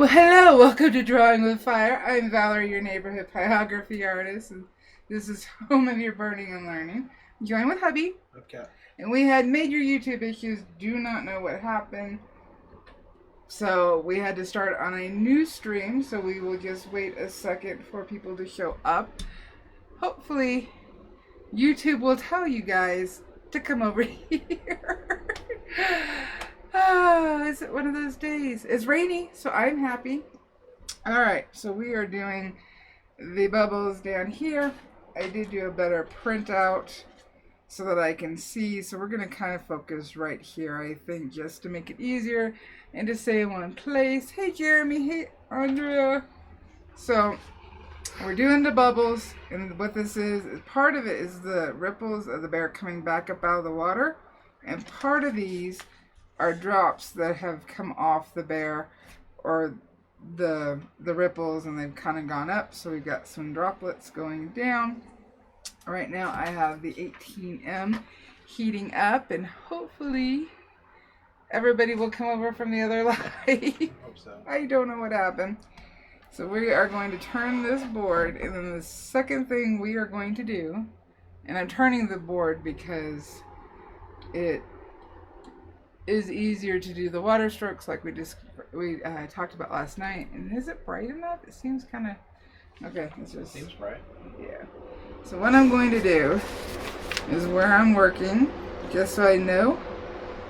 Well, hello, welcome to Drawing with Fire. I'm Valerie, your neighborhood pyrography artist, and this is home of your burning and learning. Join with hubby. Okay. And we had major YouTube issues, do not know what happened. So we had to start on a new stream, so we will just wait a second for people to show up. Hopefully, YouTube will tell you guys to come over here. Oh, is it one of those days? It's rainy, so I'm happy. Alright, so we are doing the bubbles down here. I did do a better printout so that I can see. So we're going to kind of focus right here, I think, just to make it easier and to stay in one place. Hey, Jeremy. Hey, Andrea. So we're doing the bubbles, and what this is part of it is the ripples of the bear coming back up out of the water, and part of these are drops that have come off the bear, or the ripples, and they've kind of gone up. So we've got some droplets going down. Right now I have the 18M heating up, and hopefully everybody will come over from the other live. Hope so. I don't know what happened. So we are going to turn this board, and then the second thing we are going to do, and I'm turning the board because it is easier to do the water strokes like we talked about last night. And is it bright enough? It seems kind of okay. It's just Seems bright. yeah. So what I'm going to do is where I'm working, just so I know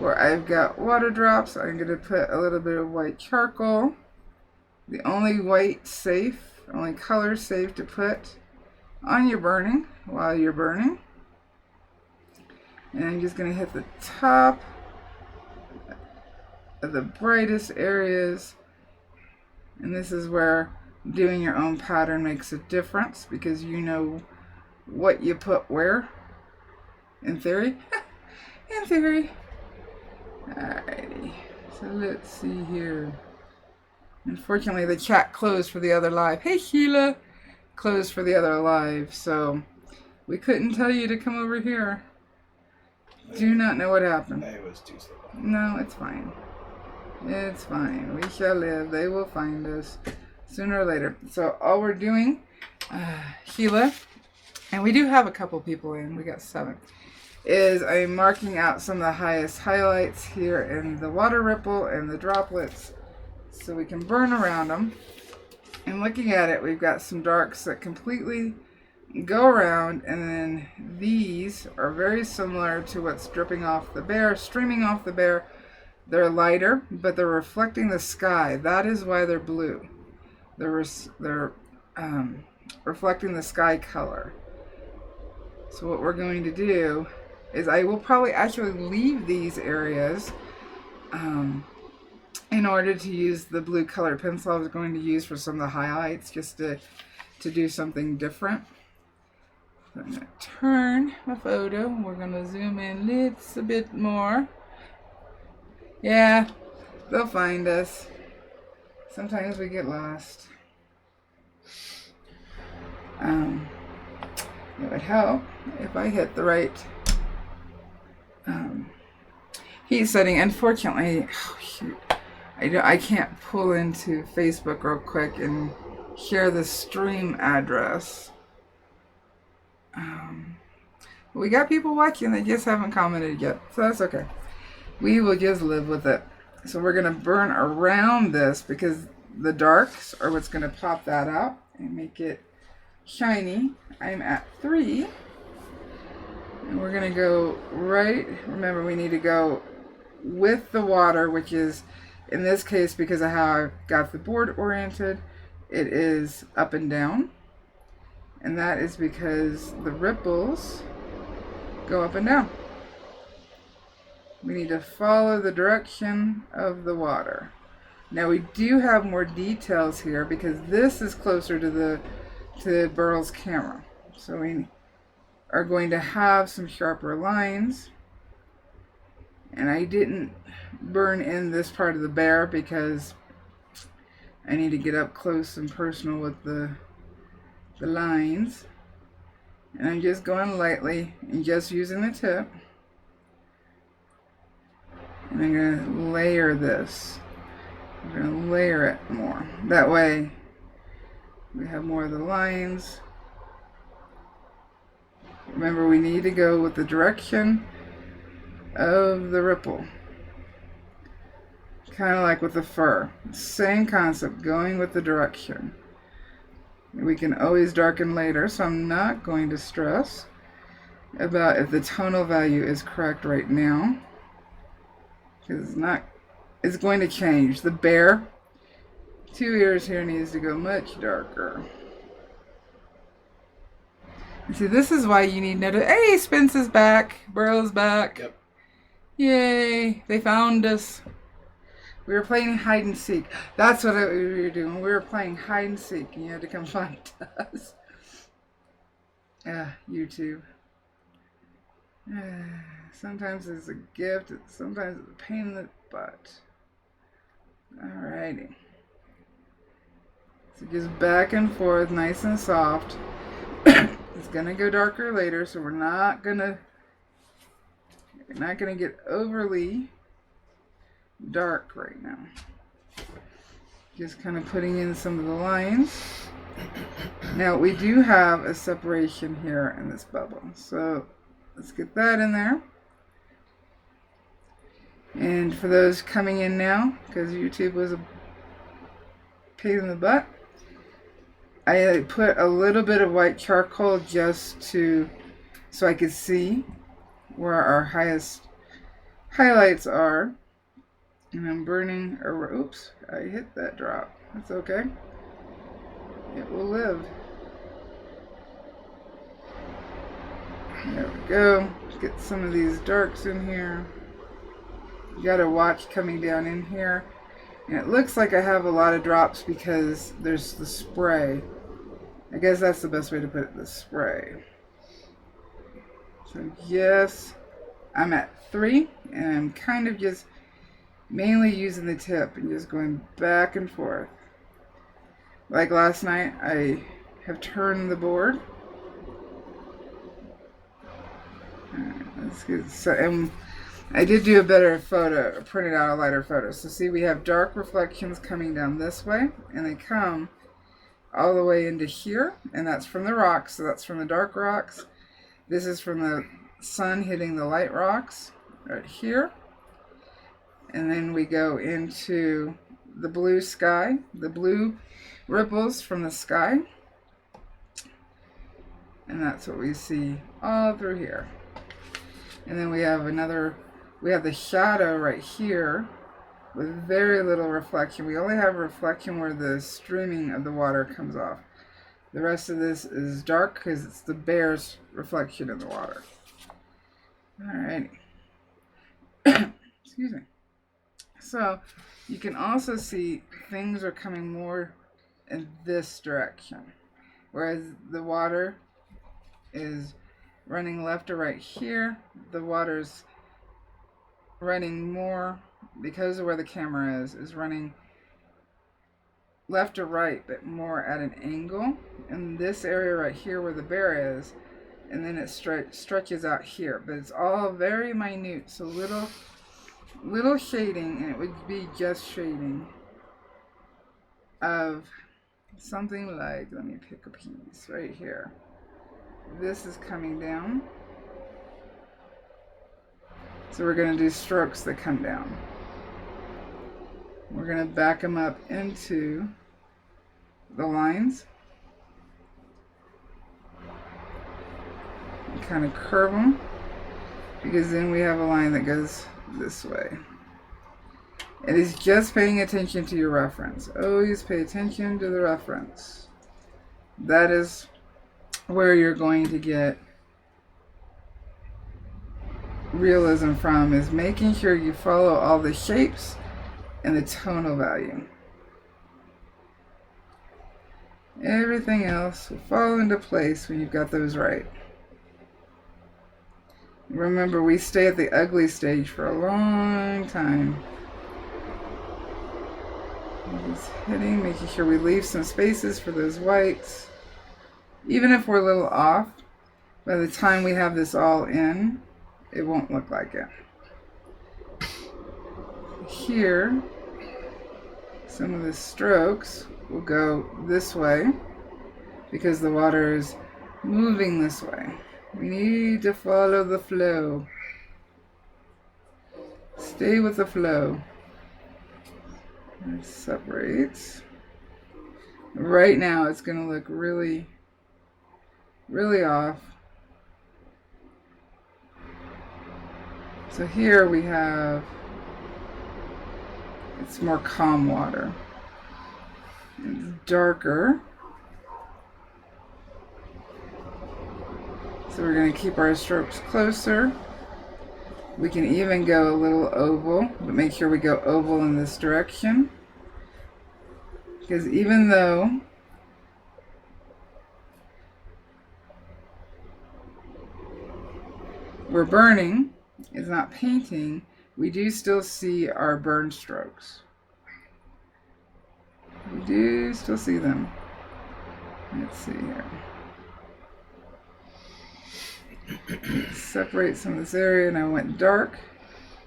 where I've got water drops, I'm going to put a little bit of white charcoal. The only white safe, only color safe to put on your burning while you're burning. And I'm just going to hit the top of the brightest areas. And this is where doing your own pattern makes a difference, because you know what you put where. In theory. In theory. Alrighty. So let's see here. Unfortunately, the chat closed for the other live. Hey, Sheila! Closed for the other live, so we couldn't tell you to come over here. Do not know what happened. It was too slow. No, it's fine. It's fine. We shall live. They will find us sooner or later. So all we're doing, Sheila, and we do have a couple people in. We got 7. Is I'm marking out some of the highest highlights here in the water ripple and the droplets, so we can burn around them. And looking at it, we've got some darks that completely go around, and then these are very similar to what's dripping off the bear, streaming off the bear. They're lighter, but they're reflecting the sky. That is why they're blue. They're reflecting the sky color. So what we're going to do is I will probably actually leave these areas in order to use the blue colored pencil I was going to use for some of the highlights, just to do something different. So I'm going to turn my photo. We're going to zoom in a bit more. Yeah, they'll find us. Sometimes we get lost. It would help if I hit the right heat setting. Unfortunately, oh shoot, I can't pull into Facebook real quick and share the stream address. We got people watching, they just haven't commented yet, so that's okay. We will just live with it. So we're going to burn around this, because the darks are what's going to pop that out and make it shiny. I'm at 3. And we're going to go right, remember we need to go with the water, which is, in this case, because of how I've got the board oriented, it is up and down. And that is because the ripples go up and down. We need to follow the direction of the water. Now we do have more details here, because this is closer to Beryl's camera. So we are going to have some sharper lines. And I didn't burn in this part of the bear because I need to get up close and personal with the lines. And I'm just going lightly and just using the tip. And I'm going to layer this. We're going to layer it more. That way we have more of the lines. Remember, we need to go with the direction of the ripple. Kind of like with the fur. Same concept, going with the direction. We can always darken later, so I'm not going to stress about if the tonal value is correct right now. Because it's going to change. The bear, 2 ears here, needs to go much darker. See, this is why you need to. Hey, Spence is back. Burrow's back. Yep. Yay! They found us. We were playing hide and seek. That's what we were doing. We were playing hide and seek, and you had to come find us. YouTube. Sometimes it's a gift. Sometimes it's a pain in the butt. Alrighty. So just back and forth, nice and soft. It's gonna go darker later, so we're not gonna get overly dark right now. Just kind of putting in some of the lines. Now we do have a separation here in this bubble, so let's get that in there. And for those coming in now, because YouTube was a pain in the butt, I put a little bit of white charcoal just so I could see where our highest highlights are. And I'm burning, oops, I hit that drop. That's okay. It will live. There we go. Get some of these darks in here. You gotta watch coming down in here. And it looks like I have a lot of drops because there's the spray. I guess that's the best way to put it, the spray. So yes, I'm at 3, and I'm kind of just mainly using the tip and just going back and forth. Like last night, I have turned the board. That's good. So, and I did do a better photo, printed out a lighter photo. So see, we have dark reflections coming down this way, and they come all the way into here, and that's from the rocks. So that's from the dark rocks. This is from the sun hitting the light rocks right here. And then we go into the blue sky, the blue ripples from the sky. And that's what we see all through here. And then we have the shadow right here with very little reflection. We only have reflection where the streaming of the water comes off. The rest of this is dark because it's the bear's reflection in the water. Alrighty. Excuse me. So you can also see things are coming more in this direction, whereas the water is running left or right here. The water's running more, because of where the camera is running left or right, but more at an angle in this area right here where the bear is, and then it stretches out here, but it's all very minute, so little shading, and it would be just shading of something like, let me pick a piece right here. This is coming down, so we're going to do strokes that come down. We're going to back them up into the lines and kind of curve them, because then we have a line that goes this way. It is just paying attention to your reference. Always pay attention to the reference. That is where you're going to get realism from, is making sure you follow all the shapes and the tonal value. Everything else will fall into place when you've got those right. Remember, we stay at the ugly stage for a long time. Just hitting, making sure we leave some spaces for those whites. Even if we're a little off, by the time we have this all in, it won't look like it. Here, some of the strokes will go this way because the water is moving this way. We need to follow the flow. Stay with the flow. It separates. Right now it's going to look really, really off. So here we have, it's more calm water. It's darker. So we're going to keep our strokes closer. We can even go a little oval, but make sure we go oval in this direction. Because even though we're burning, it's not painting, we do still see our burn strokes. We do still see them. Let's see here. Separate some of this area, and I went dark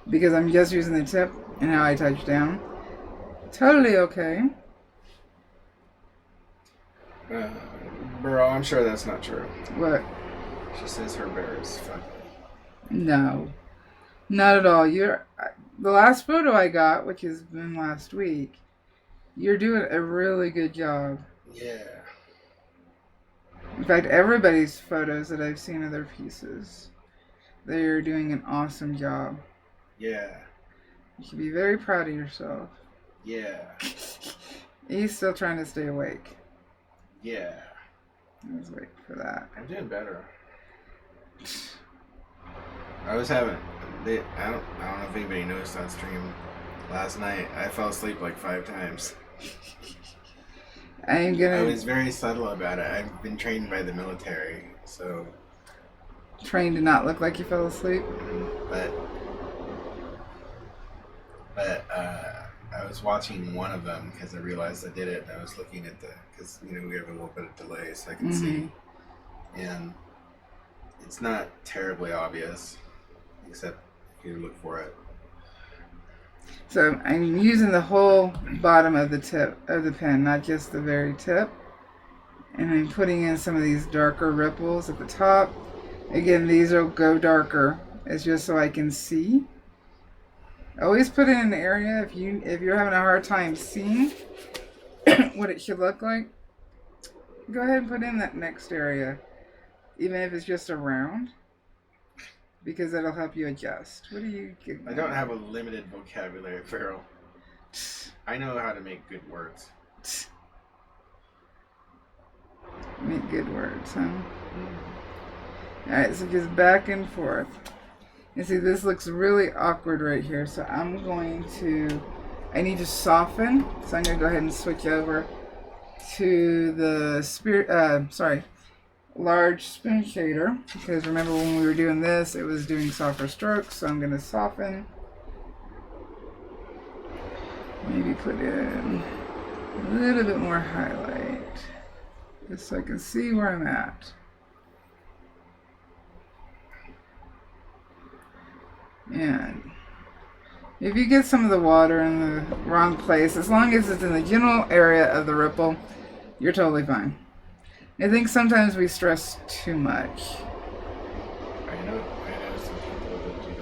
because I'm just using the tip and how I touch down. Totally okay. Bro, I'm sure that's not true. What? She says her bear is fun. No, not at all. The last photo I got, which has been last week, you're doing a really good job. Yeah. In fact, everybody's photos that I've seen of their pieces, they're doing an awesome job. Yeah. You should be very proud of yourself. Yeah. He's still trying to stay awake. Yeah. Let's wait for that. I'm doing better. I was having, I don't know if anybody noticed on stream last night, I fell asleep like 5 times. I was very subtle about it. I've been trained by the military, so. Trained to not look like you fell asleep? But I was watching one of them because I realized I did it, and I was looking at because we have a little bit of delay, so I can see. And it's not terribly obvious, except if you look for it. So I'm using the whole bottom of the tip of the pen, not just the very tip. And I'm putting in some of these darker ripples at the top. Again, these will go darker. It's just so I can see. Always put in an area if you're having a hard time seeing what it should look like. Go ahead and put in that next area, even if it's just around. Because that'll help you adjust. What do you get? I don't have a limited vocabulary, Beryl. I know how to make good words. Make good words, huh? Alright, so just back and forth. You see, this looks really awkward right here, so I'm going to, I need to soften, so I'm going to go ahead and switch over to the large spoon shader, because remember when we were doing this, it was doing softer strokes, so I'm going to soften. Maybe put in a little bit more highlight, just so I can see where I'm at. And if you get some of the water in the wrong place, as long as it's in the general area of the ripple, you're totally fine. I think sometimes we stress too much. I know some people that do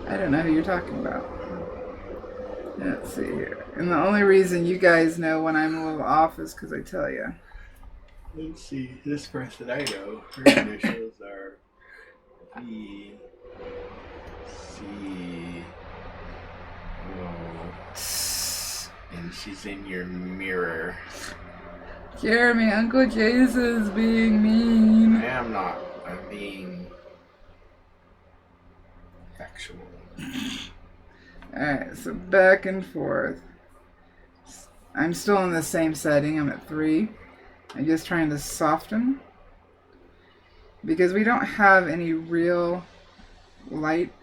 that. I don't know who you're talking about. Let's see here. And the only reason you guys know when I'm a little off is because I tell you. Let's see. This person I know, her initials are B, C, O, and she's in your mirror. Jeremy, Uncle Jesus being mean. I am not. I'm being factual. Alright, so back and forth. I'm still in the same setting. I'm at 3. I'm just trying to soften. Because we don't have any real light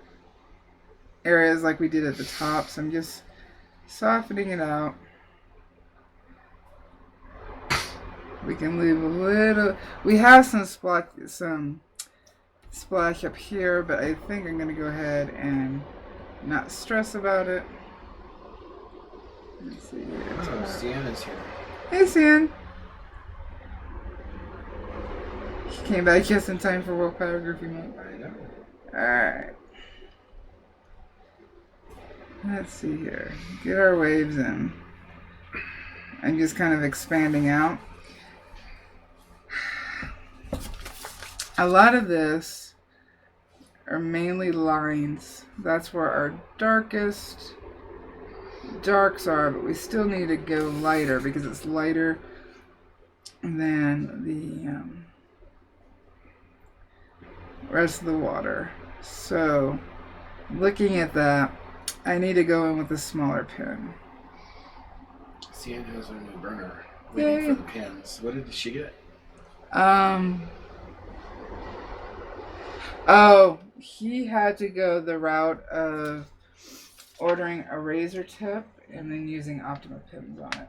areas like we did at the top. So I'm just softening it out. We can leave a little. We have some splash up here, but I think I'm going to go ahead and not stress about it. Let's see here. Oh, Sienna's here. Hey, Sian. She came back just in time for World Pyrography Month. I know. Alright. Let's see here. Get our waves in. I'm just kind of expanding out. A lot of this are mainly lines. That's where our darkest darks are, but we still need to go lighter because it's lighter than the rest of the water. So, looking at that, I need to go in with a smaller pen. Sienna has her new burner. Waiting Yay. for the pins. What did she get? Oh, he had to go the route of ordering a razor tip and then using Optima pins on it.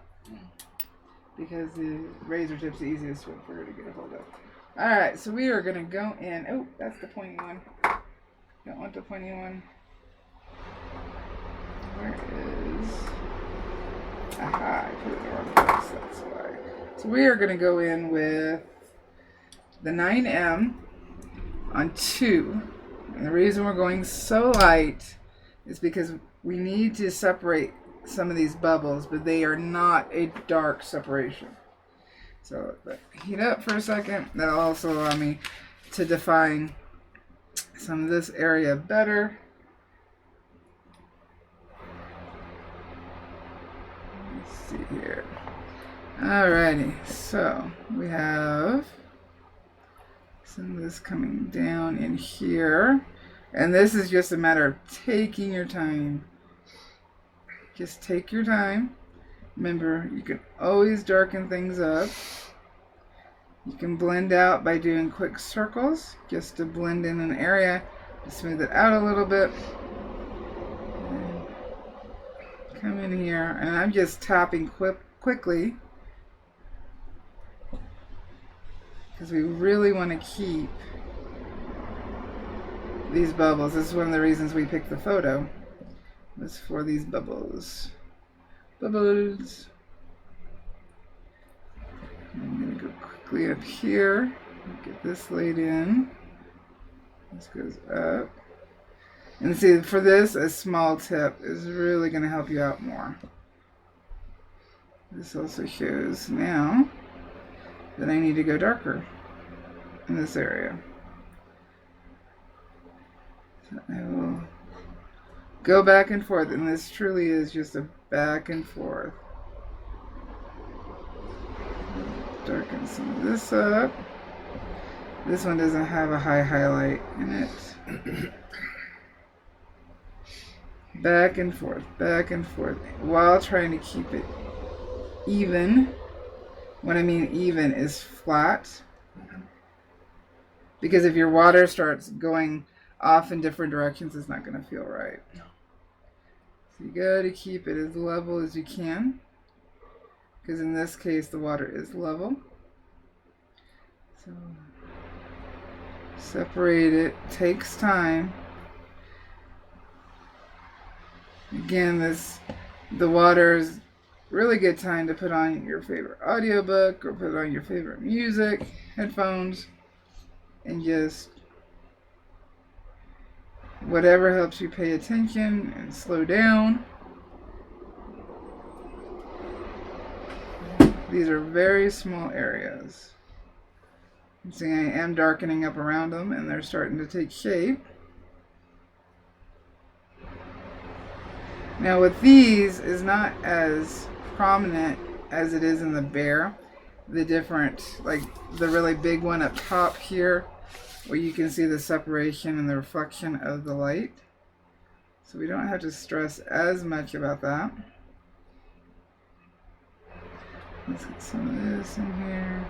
Because the razor tip's the easiest one for her to get a hold of. Alright, so we are going to go in. Oh, that's the pointy one. Don't want the pointy one. Where is... Aha, I put it in the wrong place, that's why. So we are going to go in with the 9M on 2. And the reason we're going so light is because we need to separate some of these bubbles, but they are not a dark separation. So heat up for a second. That'll also allow me to define some of this area better. Let's see here. Alrighty, so we have some of this coming down in here. And this is just a matter of taking your time. Just take your time. Remember, you can always darken things up. You can blend out by doing quick circles, just to blend in an area, to smooth it out a little bit. And come in here, and I'm just tapping quickly, because we really want to keep these bubbles. This is one of the reasons we picked the photo, was for these bubbles. Bubbles. I'm going to go quickly up here, get this laid in. This goes up. And see, for this, a small tip is really going to help you out more. This also shows now that I need to go darker in this area. So I will go back and forth, and this truly is just a back and forth. Darken some of this up. This one doesn't have a high highlight in it. Back and forth, while trying to keep it even. What I mean even is flat. Because if your water starts going off in different directions, it's not going to feel right. So you got to keep it as level as you can. Because in this case, the water is level. So separate it. Takes time. Again, the water is really good time to put on your favorite audiobook or put on your favorite music, headphones, and just whatever helps you pay attention and slow down. These are very small areas. You see, I am darkening up around them, and they're starting to take shape. Now with these is not as prominent as it is in the bear. The different, like the really big one up top here, where you can see the separation and the reflection of the light. So we don't have to stress as much about that. Let's get some of this in here.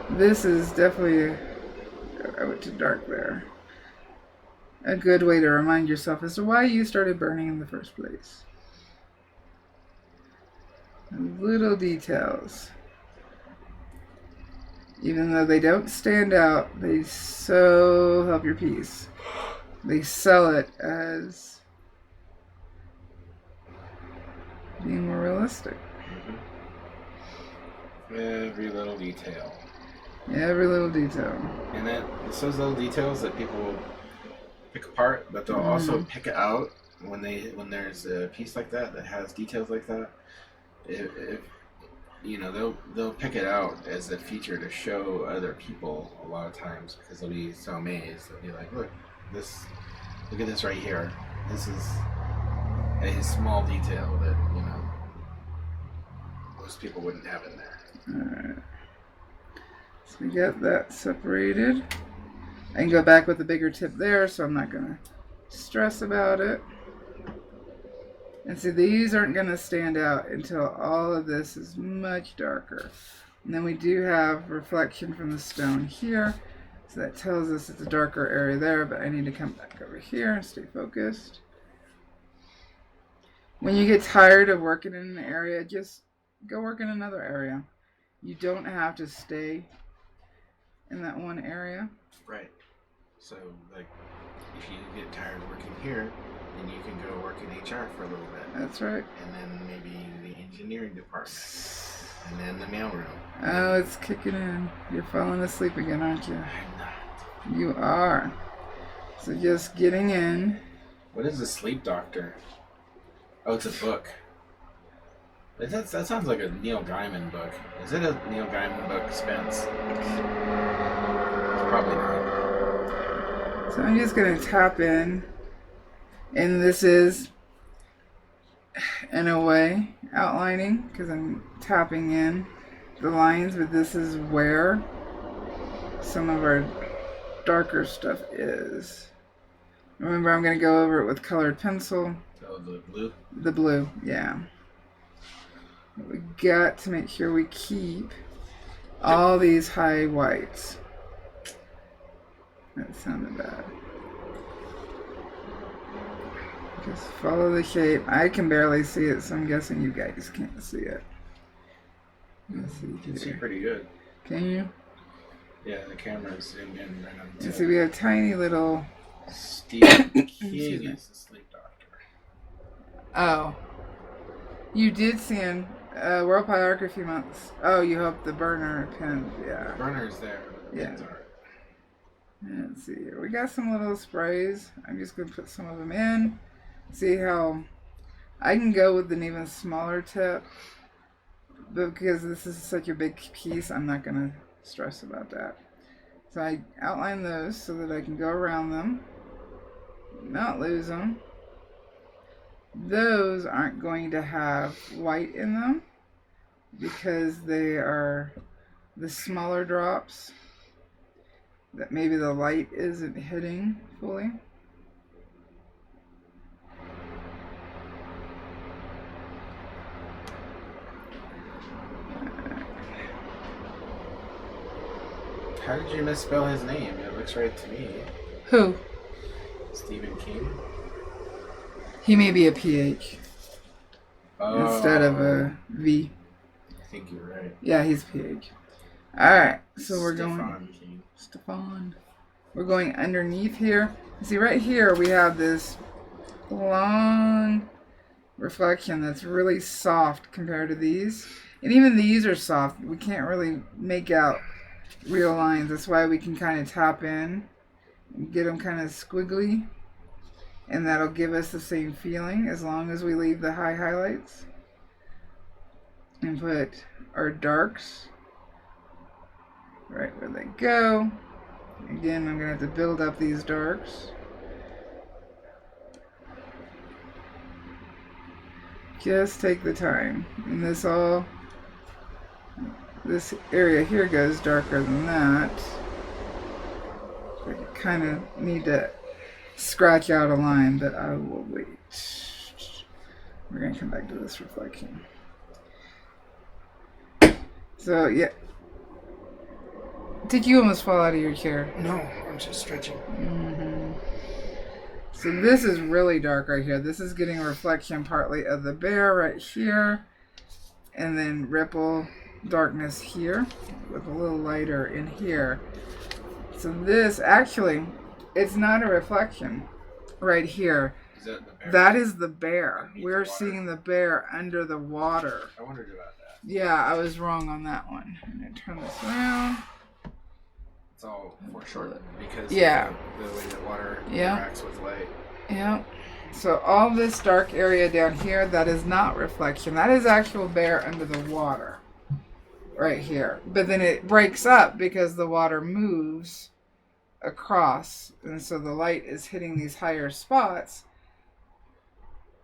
This is definitely, I went too dark there, a good way to remind yourself as to why you started burning in the first place. Little details. Even though they don't stand out, they so help your piece. they sell it as being more realistic. Every little detail. Every little detail. And then it's those little details that people will pick apart, but they'll also pick it out when there's a piece like that has details like that. If you know, they'll pick it out as a feature to show other people a lot of times, because they'll be so amazed. They'll be like, look at this right here. This is a small detail that, you know, most people wouldn't have in there. Alright. So we got that separated. I can go back with a bigger tip there, so I'm not gonna stress about it. And see, these aren't going to stand out until all of this is much darker. And then we do have reflection from the stone here. So that tells us it's a darker area there, but I need to come back over here and stay focused. When you get tired of working in an area, just go work in another area. You don't have to stay in that one area. Right. So, like, if you get tired of working here, then you can go work in HR for a little bit. That's right. And then maybe the engineering department. And then the mailroom. Oh, it's kicking in. You're falling asleep again, aren't you? I'm not. You are. So just getting in. What is a sleep doctor? Oh, it's a book. That sounds like a Neil Gaiman book. Is it a Neil Gaiman book, Spence? Probably not. So I'm just going to tap in. And this is, in a way, outlining, because I'm tapping in the lines, but this is where some of our darker stuff is. Remember, I'm going to go over it with colored pencil. Oh, the blue? The blue, yeah. We got to make sure we keep all these high whites. That sounded bad. Just follow the shape. I can barely see it, so I'm guessing you guys can't see it. Let's see, you can see pretty good. Can you? Yeah, the camera's zoomed in right on the tip. See, we have tiny little... Stephen King is the sleep doctor. Oh. You did see in World Pyrography Month. Oh, you hope the burner pen. Yeah. The burner's there. Yeah. Let's see here. We got some little sprays. I'm just going to put some of them in. See how I can go with an even smaller tip, but because this is such a big piece, I'm not going to stress about that. So I outline those so that I can go around them, not lose them. Those aren't going to have white in them because they are the smaller drops that maybe the light isn't hitting fully. How did you misspell his name? It looks right to me. Who? Stephen King. He may be a PH instead of a V. I think you're right. Yeah, he's PH. Alright, so we're Stefan. Stefan. We're going underneath here. See, right here we have this long reflection that's really soft compared to these. And even these are soft. We can't really make out real lines. That's why we can kind of tap in and get them kind of squiggly. And that'll give us the same feeling as long as we leave the high highlights. And put our darks right where they go. Again, I'm going to have to build up these darks. Just take the time. And this area here goes darker than that. I kind of need to scratch out a line, but I will wait. We're going to come back to this reflection. So, yeah. Did you almost fall out of your chair? No, I'm just stretching. Mm-hmm. So this is really dark right here. This is getting a reflection partly of the bear right here. And then ripple darkness here with a little lighter in here. So this actually, It's not a reflection right here. Is that the bear? That is the bear. Underneath We're the water? seeing the bear under the water. I wondered about that. Yeah, I was wrong on that one. I'm going to turn this around. It's all foreshortened because yeah. of the way that water yeah. interacts with light. Yeah. So all this dark area down here, that is not reflection. That is actual bear under the water. Right here. But then it breaks up because the water moves across. And so the light is hitting these higher spots.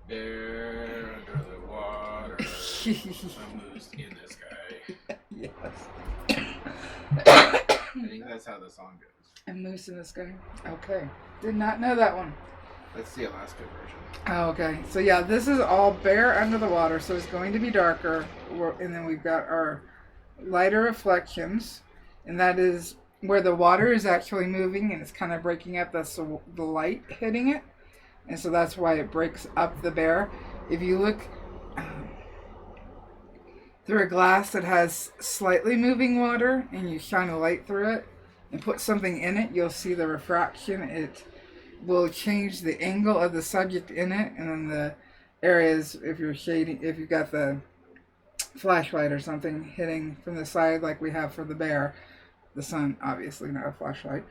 Bear under the water. Moves in the sky. Yes. I think that's how the song goes. And moose in the sky. Okay. Did not know that one. That's the Alaska version. Oh, okay. So yeah, this is all bear under the water, so it's going to be darker. And then we've got our lighter reflections, and that is where the water is actually moving and it's kind of breaking up. That's the light hitting it, and so that's why it breaks up the bear. If you look through a glass that has slightly moving water and you shine a light through it and put something in it, you'll see the refraction. It will change the angle of the subject in it, and then the areas, if you're shading, if you've got the flashlight or something hitting from the side like we have for the bear, the sun, obviously not a flashlight,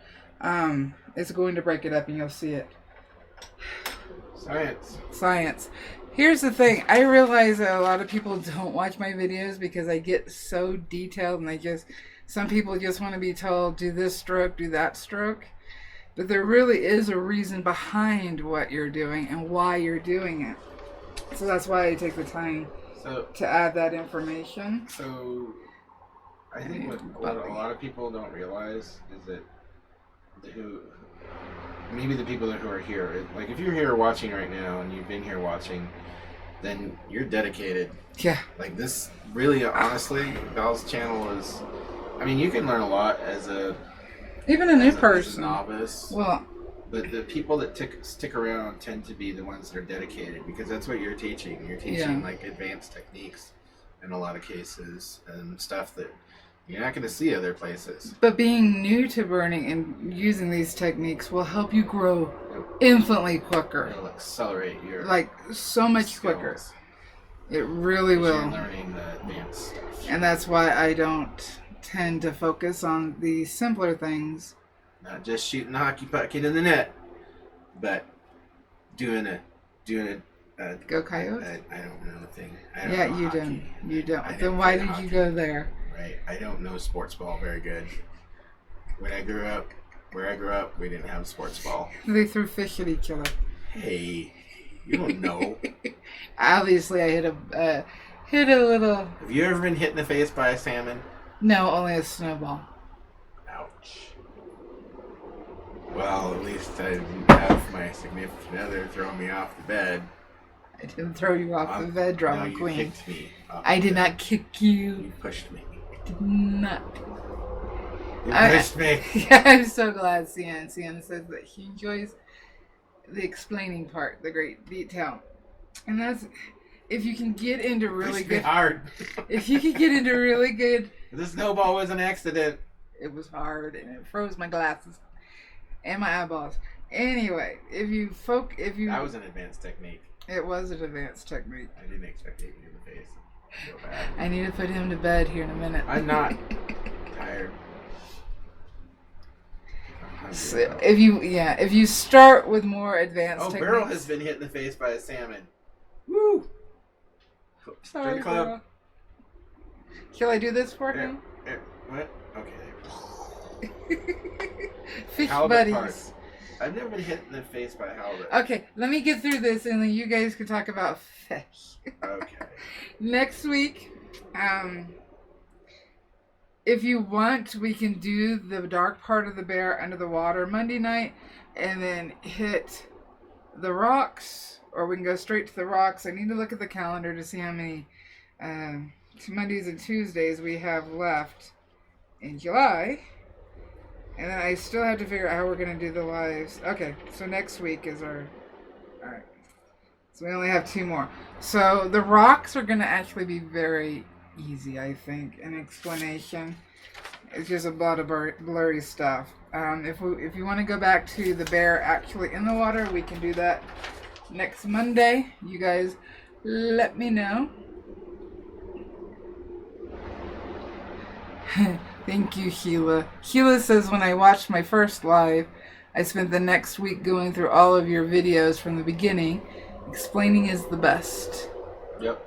it's going to break it up and you'll see it. Science. Here's the thing. I realize that a lot of people don't watch my videos because I get so detailed, and some people just want to be told, do this stroke, do that stroke. But there really is a reason behind what you're doing and why you're doing it. So that's why I take the time to add that information. So I think what a lot of people don't realize is that maybe the people who are here, like if you're here watching right now and you've been here watching, then you're dedicated. Yeah. Like this, really, honestly, Val's channel is, I mean, you can learn a lot as a new person. As a novice. Well, but the people that stick around tend to be the ones that are dedicated, because that's what you're teaching. You're teaching like advanced techniques in a lot of cases and stuff that you're not going to see other places. But being new to burning and using these techniques will help you grow infinitely quicker. It'll accelerate your so much skills. quicker. It really will. You're learning the advanced stuff. And that's why I don't tend to focus on the simpler things. Not just shooting a hockey puck into the net, but doing a Go Coyotes? I don't know the thing. You don't. You don't. Then why did you go there? Right. I don't know sports ball very good. Where I grew up, we didn't have sports ball. They threw fish at each other. Hey, you don't know. Obviously, I hit a little. Have you ever been hit in the face by a salmon? No, only a snowball. Ouch. Well, at least I didn't have my significant other throw me off the bed. I didn't throw you off the bed, drama queen. You kicked me. I did not kick you. You pushed me. I did not. You pushed me. Yeah, I'm so glad Sienna says that he enjoys the explaining part, the great detail. And that's, if you can get into really Pushed me good... hard. If you can get into really good... The snowball was an accident. It was hard, and it froze my glasses and my eyeballs. Anyway, That was an advanced technique. It was an advanced technique. I didn't expect to hit you in the face. I feel bad. I need to put him to bed here in a minute. I'm not tired. So if you start with more advanced techniques. Beryl has been hit in the face by a salmon. Woo! Sorry, Beryl. Shall I do this for him? What? Okay. Fish Halibut buddies. Park. I've never been hit in the face by a halibut. Okay, let me get through this and then you guys can talk about fish. Okay. Next week, if you want, we can do the dark part of the bear under the water Monday night and then hit the rocks, or we can go straight to the rocks. I need to look at the calendar to see how many Mondays and Tuesdays we have left in July. And then I still have to figure out how we're going to do the lives. Okay, so next week is our... Alright. So we only have 2 more. So the rocks are going to actually be very easy, I think, in explanation. It's just a lot of blurry stuff. If you want to go back to the bear actually in the water, we can do that next Monday. You guys let me know. Thank you, Sheila. Sheila says, when I watched my first live, I spent the next week going through all of your videos from the beginning. Explaining is the best. Yep.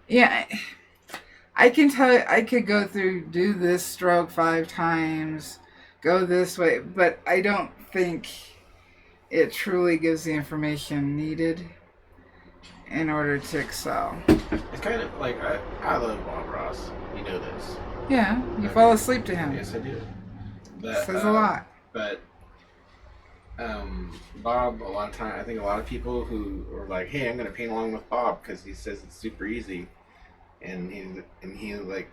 Yeah, I can tell you, I could go through, do this stroke 5 times, go this way, but I don't think it truly gives the information needed in order to excel. It's kind of like, I love Bob Ross. You know this. Yeah, you fall asleep to him. Yes, I do. But, Says a lot. But Bob, a lot of time, I think a lot of people who are like, hey, I'm going to paint along with Bob because he says it's super easy. And he like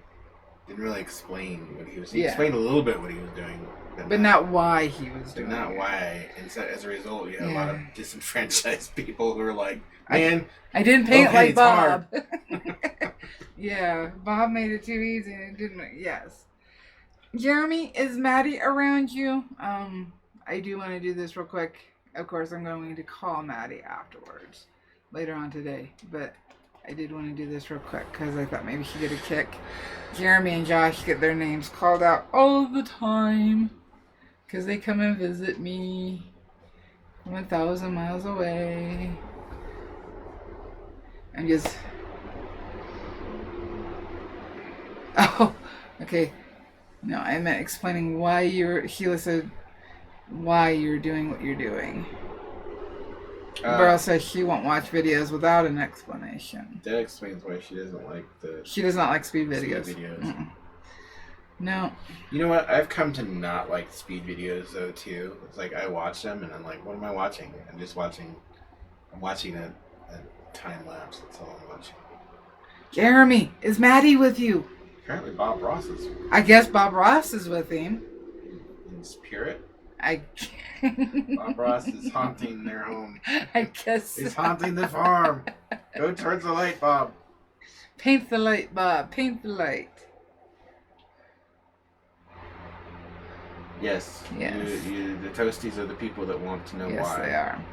didn't really explain what he was. He explained a little bit what he was doing, but not why he was doing it. Not why. And so as a result, you have a lot of disenfranchised people who are like, man, I didn't paint like Bob. Yeah, Bob made it too easy and it didn't. Yes. Jeremy, is Maddie around you? I do want to do this real quick. Of course, I'm going to call Maddie afterwards, later on today. But I did want to do this real quick because I thought maybe she'd get a kick. Jeremy and Josh get their names called out all the time because they come and visit me from 1,000 miles away. I'm just... Oh, okay. No, I meant explaining why Sheila said why you're doing what you're doing. Beryl says she won't watch videos without an explanation. That explains why she doesn't like She does not like speed videos. No. You know what? I've come to not like speed videos though too. It's like I watch them and I'm like, what am I watching? I'm watching a time lapse. That's all I'm watching. Jeremy, is Maddie with you? Apparently Bob Ross is. I guess Bob Ross is with him. In spirit? Bob Ross is haunting their home. I guess he's haunting the farm. Go towards the light, Bob. Paint the light, Bob. Paint the light. Yes. The toasties are the people that want to know why. Yes, they are.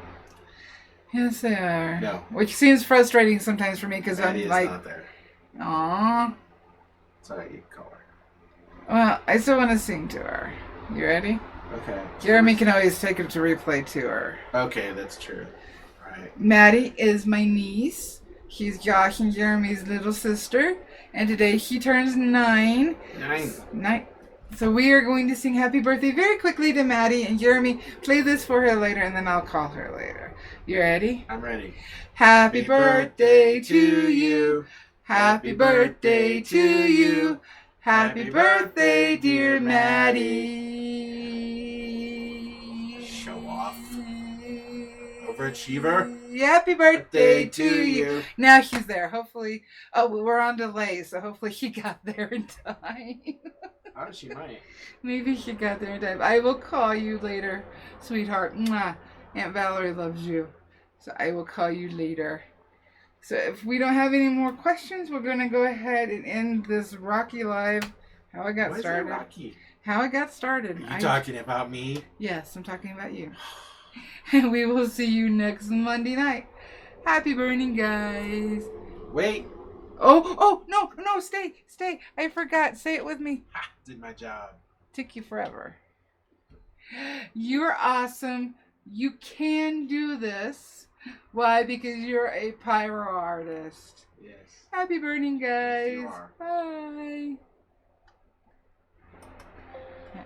Yes, they are. No. Which seems frustrating sometimes for me because I'm like, not there. Aww. Sorry, you can call her. Well, I still want to sing to her. You ready? Okay. Jeremy can always take it to replay to her. Okay, that's true. All right. Maddie is my niece. She's Josh and Jeremy's little sister. And today she turns 9. 9. So we are going to sing happy birthday very quickly to Maddie. And Jeremy, play this for her later and then I'll call her later. You ready? I'm ready. Happy birthday to you. Happy birthday to you. Happy birthday, dear Maddie. Show off. Overachiever. Happy birthday to you. Now she's there. Hopefully. Oh, we're on delay, so hopefully she got there in time. Oh, she might. Maybe she got there in time. I will call you later, sweetheart. Mwah. Aunt Valerie loves you. So I will call you later. So if we don't have any more questions, we're going to go ahead and end this Rocky Live. How I got started. Rocky? How I got started. Are you talking about me? Yes, I'm talking about you. And we will see you next Monday night. Happy burning, guys. Wait. Oh, no, stay. I forgot. Say it with me. Ha, did my job. Took you forever. You're awesome. You can do this. Why? Because you're a pyro artist. Yes. Happy burning, guys. Yes, you are. Bye.